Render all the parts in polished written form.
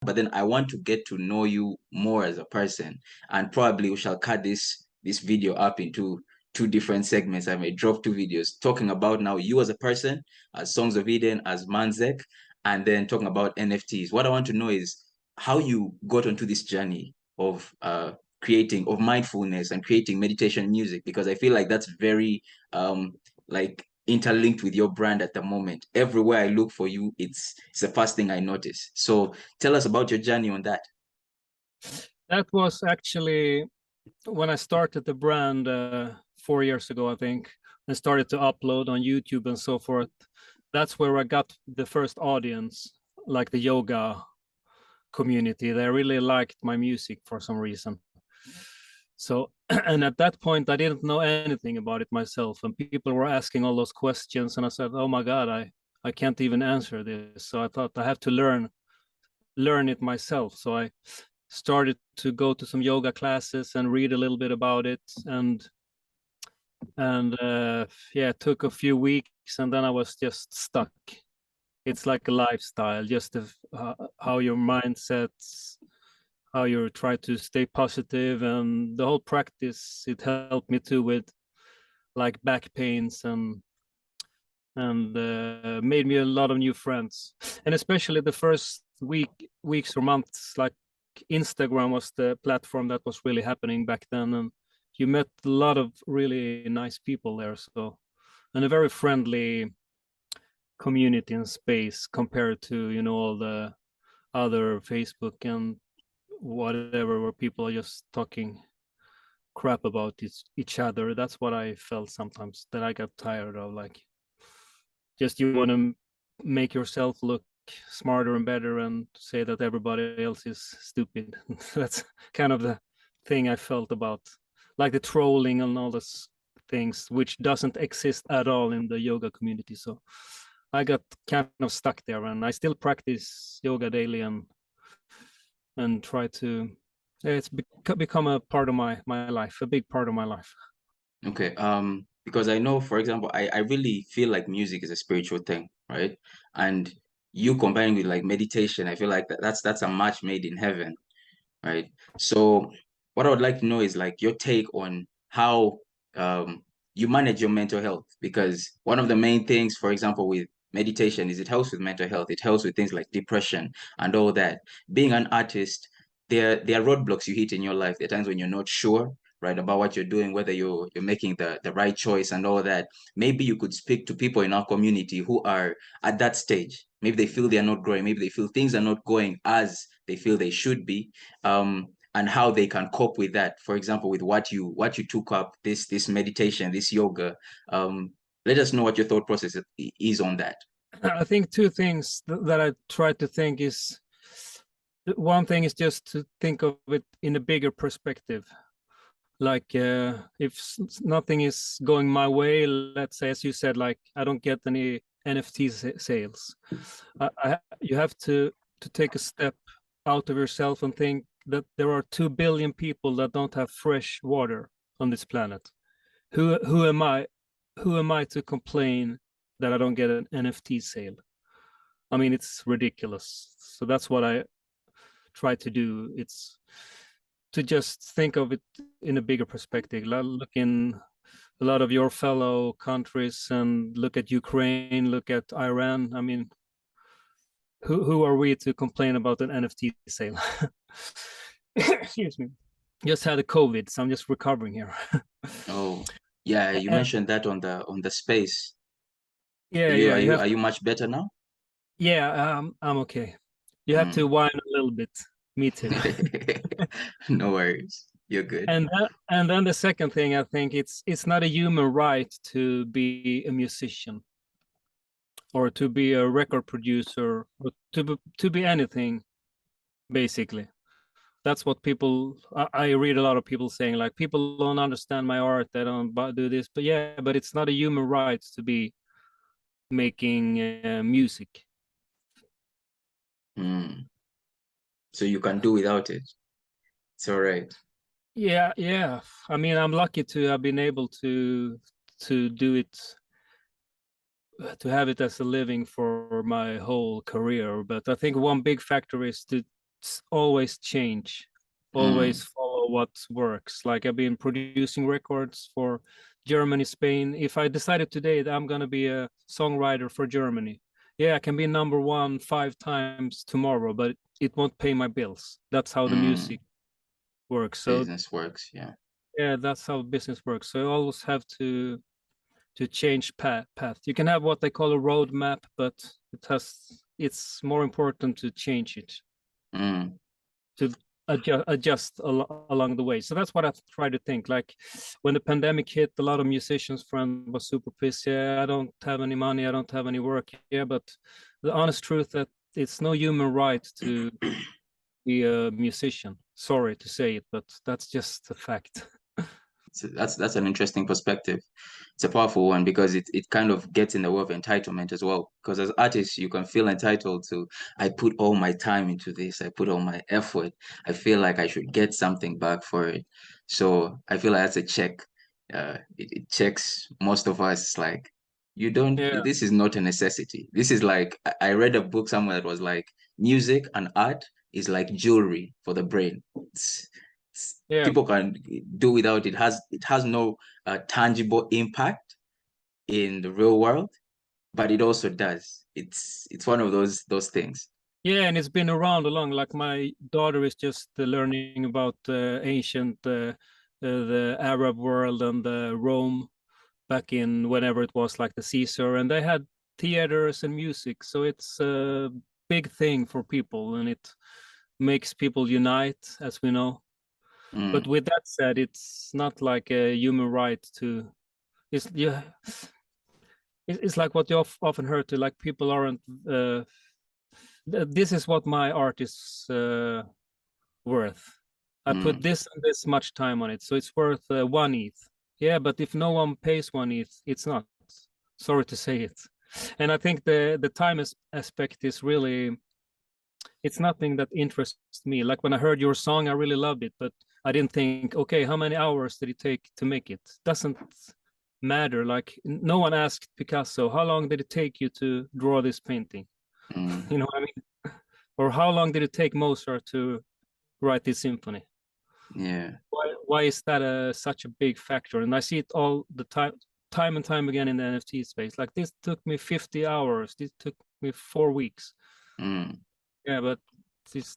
but then I want to get to know you more as a person. And probably we shall cut this video up into two different segments. I may drop two videos talking about now you as a person, as Songs of Eden, as Manzek, and then talking about NFTs. What I want to know is how you got onto this journey of creating, of mindfulness and creating meditation music, because I feel like that's very like interlinked with your brand at the moment. Everywhere I look for you, it's the first thing I notice. So tell us about your journey on that. That was actually when I started the brand 4 years ago, I think, and started to upload on YouTube and so forth. That's where I got the first audience, like the yoga community. They really liked my music for some reason. So, and at that point, I didn't know anything about it myself, and people were asking all those questions, and I said, "Oh my God, I can't even answer this." So I thought I have to learn it myself. So I started to go to some yoga classes and read a little bit about it, and yeah, it took a few weeks, and then I was just stuck. It's like a lifestyle, just how your mindsets, how you try to stay positive, and the whole practice, it helped me too with like back pains, and made me a lot of new friends. And especially the first weeks or months, like Instagram was the platform that was really happening back then, and you met a lot of really nice people there. So, and a very friendly community and space compared to, you know, all the other Facebook and whatever, where people are just talking crap about each other. That's what I felt sometimes, that I got tired of. Like, just you want to make yourself look smarter and better and say that everybody else is stupid. That's kind of the thing I felt about, like the trolling and all those things, which doesn't exist at all in the yoga community. So I got kind of stuck there, and I still practice yoga daily and try to, it's become a part of my life, a big part of my life. Okay. Because I know, for example, I really feel like music is a spiritual thing, right? And you combining with like meditation, I feel like that's a match made in heaven, right? So what I would like to know is like your take on how you manage your mental health, because one of the main things, for example, with meditation is it helps with mental health. It helps with things like depression and all that. Being an artist, there are roadblocks you hit in your life. There are times when you're not sure, right, about what you're doing, whether you're making the right choice and all that. Maybe you could speak to people in our community who are at that stage. Maybe they feel they're not growing. Maybe they feel things are not going as they feel they should be. And how they can cope with that. For example, with what you took up, this meditation, this yoga. Let us know what your thought process is on that. I think two things that I try to think is, one thing is just to think of it in a bigger perspective. Like if nothing is going my way, let's say, as you said, like I don't get any NFT sales, you have to take a step out of yourself and think that there are 2 billion people that don't have fresh water on this planet. Who am I? Who am I to complain that I don't get an NFT sale? I mean, it's ridiculous. So that's what I try to do. It's to just think of it in a bigger perspective. Look in a lot of your fellow countries and look at Ukraine, look at Iran. I mean, who are we to complain about an NFT sale? Excuse me. Just had a COVID, so I'm just recovering here. Oh, yeah, you And mentioned that on the space. Are yeah, you yeah, are you you have are to, you much better now? yeah, I'm okay. You have to Mm. whine a little bit. Me too. No worries. You're good. And then the second thing, I think it's not a human right to be a musician or to be a record producer or to be anything, basically. That's what people, I read a lot of people saying, like, people don't understand my art, they don't do this. But yeah, but it's not a human right to be making music. Mm. So you can do without it. It's all right. Yeah, yeah. I mean, I'm lucky to have been able to do it, to have it as a living for my whole career. But I think one big factor is always change, always follow what works. Like I've been producing records for Germany, Spain. If I decided today that I'm gonna be a songwriter for Germany, yeah, I can be number one 5 times tomorrow, but it won't pay my bills. That's how the music works. So Business works, yeah. yeah, that's how business works. So you always have to change path. You can have what they call a roadmap, but it's more important to change it, to adjust along the way. So that's what I try to think. Like when the pandemic hit, a lot of musicians friends was super pissed. Yeah, I don't have any money, I don't have any work. Yeah, but the honest truth that it's no human right to be a musician. Sorry to say it, but that's just a fact. So that's an interesting perspective. It's a powerful one because it kind of gets in the way of entitlement as well. Because as artists, you can feel entitled to, I put all my time into this, I put all my effort. I feel like I should get something back for it. So I feel like that's a check. It checks most of us like you don't, Yeah, this is not a necessity. This is like I read a book somewhere that was like music and art is like jewelry for the brain. yeah. People can do without it. Has no tangible impact in the real world, but it also does. It's one of those things. Yeah, and it's been around a long. Like my daughter is just learning about ancient, the Arab world and Rome back in whenever it was like the Caesar, and they had theaters and music. So it's a big thing for people, and it makes people unite, as we know. But with that said, it's not like a human right to. It's yeah. It's like what you often heard to like people aren't. This is what my art is worth. I put this and this much time on it, so it's worth 1 ETH. Yeah, but if no one pays 1 ETH, it's not. Sorry to say it. And I think the time aspect is really, it's nothing that interests me. Like when I heard your song, I really loved it, but I didn't think, okay, how many hours did it take to make it? Doesn't matter. Like no one asked Picasso, how long did it take you to draw this painting? You know what I mean? Or how long did it take Mozart to write this symphony? Yeah. Why is that such a big factor? And I see it all the time and time again in the NFT space. Like this took me 50 hours. This took me 4 weeks. Yeah, but this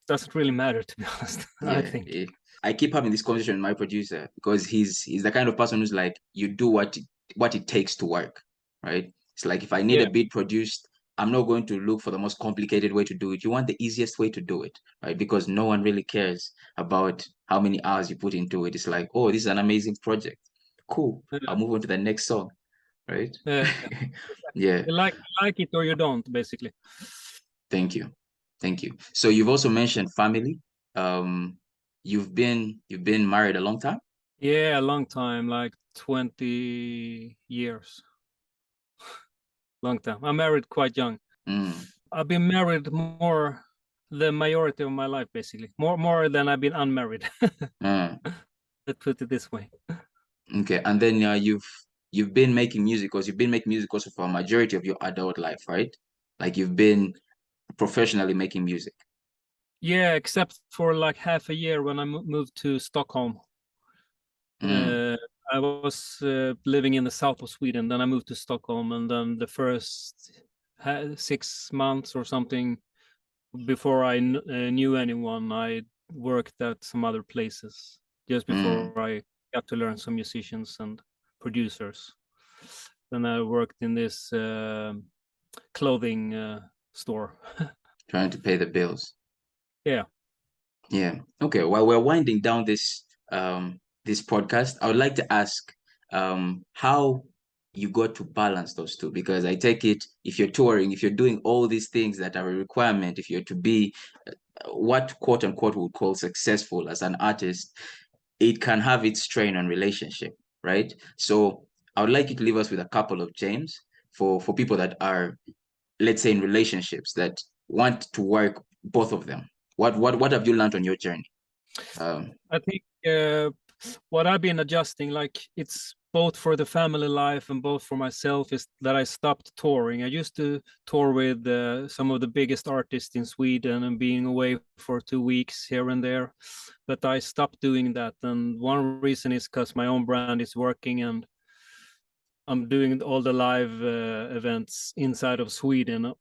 doesn't really matter, to be honest. I Yeah. think. I keep having this conversation with my producer because he's the kind of person who's like, you do what it takes to work, right? It's like if I need a Yeah, beat produced, I'm not going to look for the most complicated way to do it. You want the easiest way to do it, right? Because no one really cares about how many hours you put into it. It's like, oh, this is an amazing project. Cool. yeah, I'll move on to the next song, right? yeah. Yeah. You like it or you don't, basically. Thank you. Thank you. So you've also mentioned family. Um, you've been married a long time? Yeah, a long time, like 20 years. Long time. I'm married quite young. Mm, I've been married more the majority of my life, basically. More than I've been unmarried. uh, Let's put it this way. okay. And then you've been making music because you've been making music also for a majority of your adult life, right? Like you've been professionally making music. Yeah, except for like half a year when I moved to Stockholm. Mm, I was living in the south of Sweden. Then I moved to Stockholm, and then the first 6 months or something before I knew anyone, I worked at some other places just mm. before I got to learn some musicians and producers. Then I worked in this clothing store. Trying to pay the bills. Yeah. Yeah. Okay. While we're winding down this podcast, I would like to ask how you got to balance those two because I take it if you're touring, if you're doing all these things that are a requirement, if you're to be what quote unquote would call successful as an artist, it can have its strain on relationship, right? So I would like you to leave us with a couple of gems for people that are, let's say, in relationships that want to work both of them. What have you learned on your journey? Um, I think what I've been adjusting, like it's both for the family life and both for myself, is that I stopped touring. I used to tour with some of the biggest artists in Sweden and being away for 2 weeks here and there, but I stopped doing that. And one reason is because my own brand is working and I'm doing all the live events inside of Sweden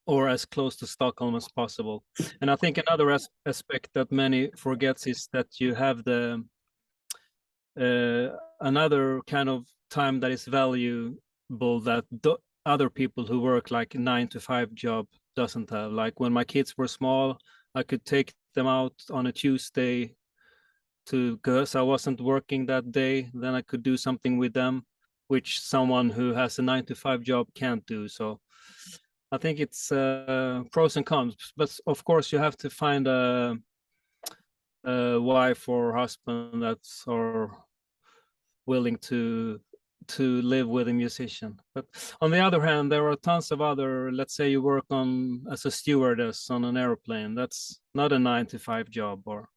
or as close to Stockholm as possible. And I think another aspect that many forgets is that you have the another kind of time that is valuable that other people who work like 9 to 5 job doesn't have. Like when my kids were small, I could take them out on a Tuesday to, because I wasn't working that day, then I could do something with them, which someone who has a 9 to 5 job can't do. So I think it's pros and cons, but of course you have to find a wife or husband that's or willing to live with a musician. But on the other hand, there are tons of other, let's say you work on as a stewardess on an airplane, that's not a 9 to 5 job, or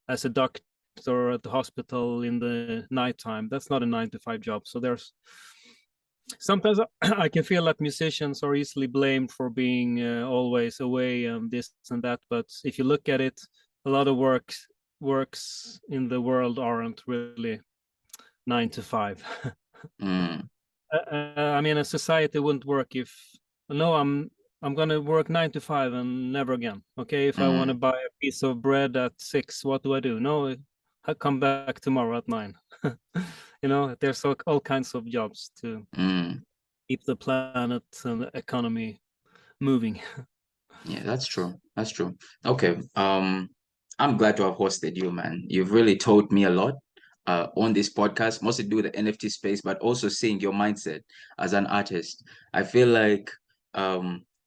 as a doctor at the hospital in the nighttime, that's not a 9 to 5 job. So there's sometimes I can feel that musicians are easily blamed for being always away and this and that, but if you look at it, a lot of works in the world aren't really 9 to 5. Mm, I mean, a society wouldn't work if no, I'm gonna work 9 to 5 and never again. Okay, if I want to mm, buy a piece of bread at 6, what do? No, I come back tomorrow at 9. There's all kinds of jobs to mm. keep the planet and the economy moving. Yeah, that's true. That's true. Okay. I'm glad to have hosted you, man. You've really taught me a lot on this podcast, mostly to do with the NFT space, but also seeing your mindset as an artist. I feel like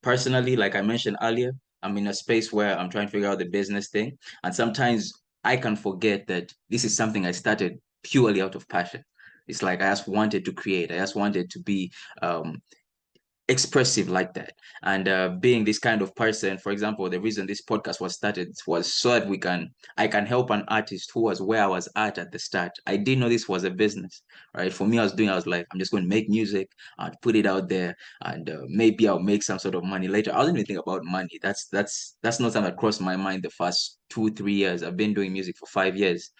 personally, like I mentioned earlier, I'm in a space where I'm trying to figure out the business thing. And sometimes I can forget that this is something I started purely out of passion. It's like I just wanted to create. I just wanted to be um expressive like that. And being this kind of person, for example, the reason this podcast was started was so that I can help an artist who was where I was at the start. I didn't know this was a business, right? For me, I was like, I'm just going to make music, I'd put it out there, and maybe I'll make some sort of money later. I wasn't even thinking about money. That's not something that crossed my mind the first 2 3 years. I've been doing music for 5 years.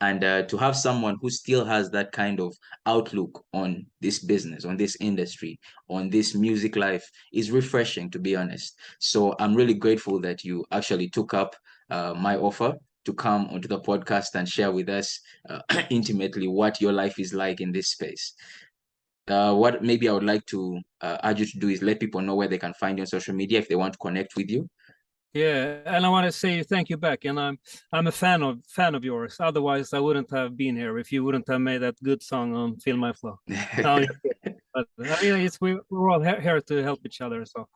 And to have someone who still has that kind of outlook on this business, on this industry, on this music life is refreshing, to be honest. So I'm really grateful that you actually took up my offer to come onto the podcast and share with us intimately what your life is like in this space. What maybe I would like to urge you to do is let people know where they can find you on social media if they want to connect with you. Yeah, and I want to say thank you back. And I'm a fan of yours. Otherwise, I wouldn't have been here if you wouldn't have made that good song on Feel My Flow. No, but I mean, we're all here to help each other. So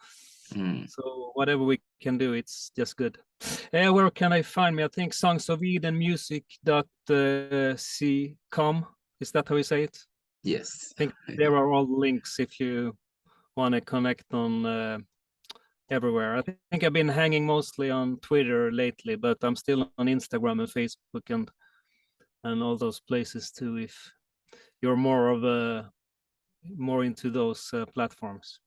Mm, so whatever we can do, it's just good. Where can I find me? I think Songs of Eden Music .com. Is that how you say it? yes. I think there are all links if you want to connect on everywhere. I think I've been hanging mostly on Twitter lately, but I'm still on Instagram and Facebook and all those places too. If you're more into those platforms.